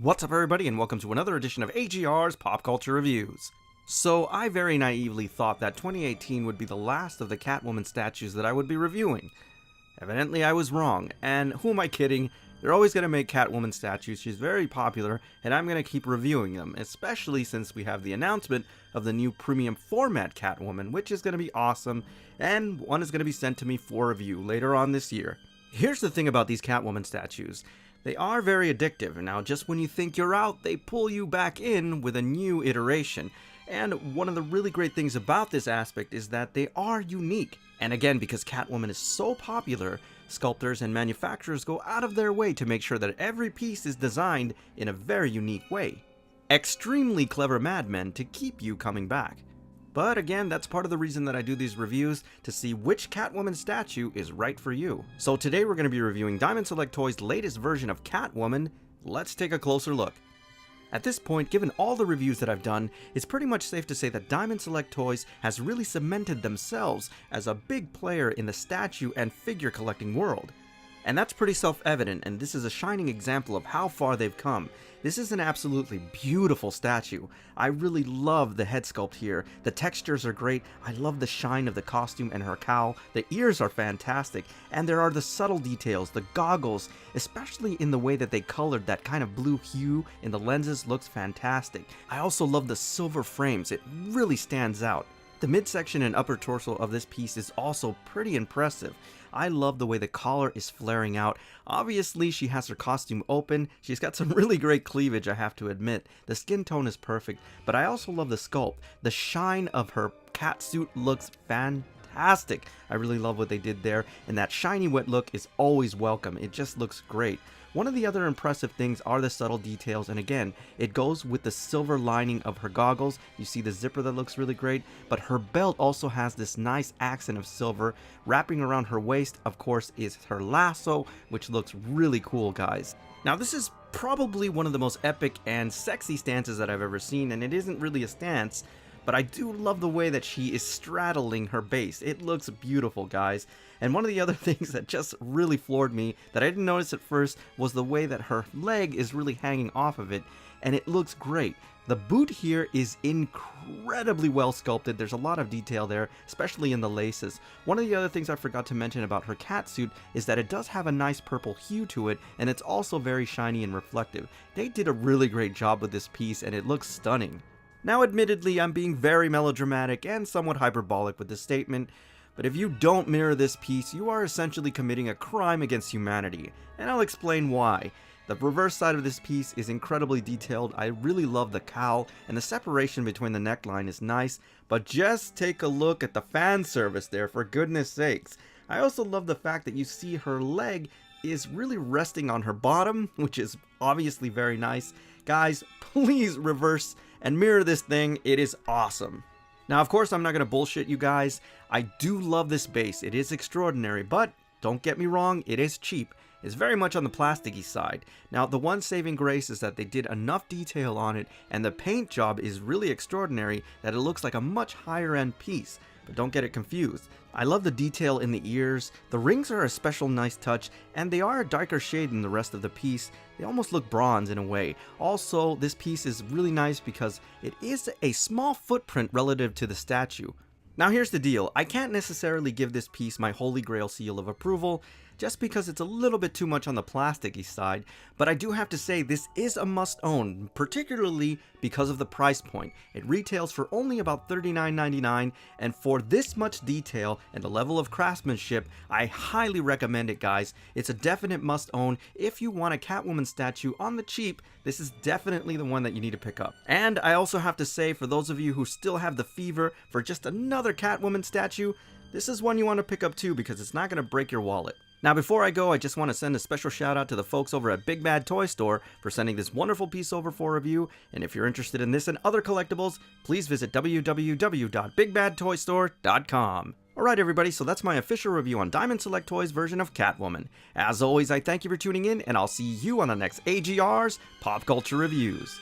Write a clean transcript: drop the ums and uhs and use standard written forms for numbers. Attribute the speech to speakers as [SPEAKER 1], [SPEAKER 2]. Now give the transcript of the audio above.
[SPEAKER 1] What's up everybody and welcome to another edition of AGR's Pop Culture Reviews. So I very naively thought that 2018 would be the last of the CatWoman statues that I would be reviewing. Evidently I was wrong, and who am I kidding? They're always going to make CatWoman statues, she's very popular, and I'm going to keep reviewing them, especially since we have the announcement of the new premium format CatWoman, which is going to be awesome, and one is going to be sent to me for review later on this year. Here's the thing about these CatWoman statues. They are very addictive. Now, just when you think you're out, they pull you back in with a new iteration. And one of the really great things about this aspect is that they are unique. And again, because CatWoman is so popular, sculptors and manufacturers go out of their way to make sure that every piece is designed in a very unique way. Extremely clever madmen to keep you coming back. But again, that's part of the reason that I do these reviews, to see which CatWoman statue is right for you. So today we're going to be reviewing Diamond Select Toys' latest version of CatWoman. Let's take a closer look. At this point, given all the reviews that I've done, it's pretty much safe to say that Diamond Select Toys has really cemented themselves as a big player in the statue and figure collecting world. And that's pretty self-evident, and this is a shining example of how far they've come. This is an absolutely beautiful statue. I really love the head sculpt here. The textures are great. I love the shine of the costume and her cowl. The ears are fantastic. And there are the subtle details, the goggles, especially in the way that they colored that kind of blue hue in the lenses looks fantastic. I also love the silver frames. It really stands out. The midsection and upper torso of this piece is also pretty impressive. I love the way the collar is flaring out. Obviously, she has her costume open. She's got some really great cleavage, I have to admit. The skin tone is perfect, but I also love the sculpt. The shine of her cat suit looks fantastic. I really love what they did there, and that shiny wet look is always welcome. It just looks great. One of the other impressive things are the subtle details, and again, it goes with the silver lining of her goggles. You see the zipper that looks really great, but her belt also has this nice accent of silver. Wrapping around her waist, of course, is her lasso, which looks really cool, guys. Now, this is probably one of the most epic and sexy stances that I've ever seen, and it isn't really a stance, but I do love the way that she is straddling her base. It looks beautiful, guys. And one of the other things that just really floored me, that I didn't notice at first, was the way that her leg is really hanging off of it, and it looks great. The boot here is incredibly well sculpted. There's a lot of detail there, especially in the laces. One of the other things I forgot to mention about her cat suit is that it does have a nice purple hue to it, and it's also very shiny and reflective. They did a really great job with this piece, and it looks stunning. Now, admittedly, I'm being very melodramatic and somewhat hyperbolic with this statement, but if you don't mirror this piece, you are essentially committing a crime against humanity, and I'll explain why. The reverse side of this piece is incredibly detailed. I really love the cowl, and the separation between the neckline is nice, but just take a look at the fan service there, for goodness sakes. I also love the fact that you see her leg is really resting on her bottom, which is obviously very nice. Guys, please reverse and mirror this thing. It is awesome. Now, of course, I'm not going to bullshit you guys. I do love this base. It is extraordinary, but don't get me wrong, it is cheap. It's very much on the plasticky side. Now, the one saving grace is that they did enough detail on it, and the paint job is really extraordinary that it looks like a much higher end piece. But don't get it confused. I love the detail in the ears. The rings are a special nice touch, and they are a darker shade than the rest of the piece. They almost look bronze in a way. Also, this piece is really nice because it is a small footprint relative to the statue. Now, here's the deal. I can't necessarily give this piece my holy grail seal of approval, just because it's a little bit too much on the plasticky side, but I do have to say this is a must-own, particularly because of the price point. It retails for only about $39.99, and for this much detail and the level of craftsmanship, I highly recommend it, guys. It's a definite must-own. If you want a CatWoman statue on the cheap, this is definitely the one that you need to pick up. And I also have to say, for those of you who still have the fever for just another CatWoman statue, this is one you want to pick up too, because it's not going to break your wallet. Now, before I go, I just want to send a special shout out to the folks over at Big Bad Toy Store for sending this wonderful piece over for review. And if you're interested in this and other collectibles, please visit www.bigbadtoystore.com. Alright everybody, so that's my official review on Diamond Select Toys' version of CatWoman. As always, I thank you for tuning in, and I'll see you on the next AGR's Pop Culture Reviews.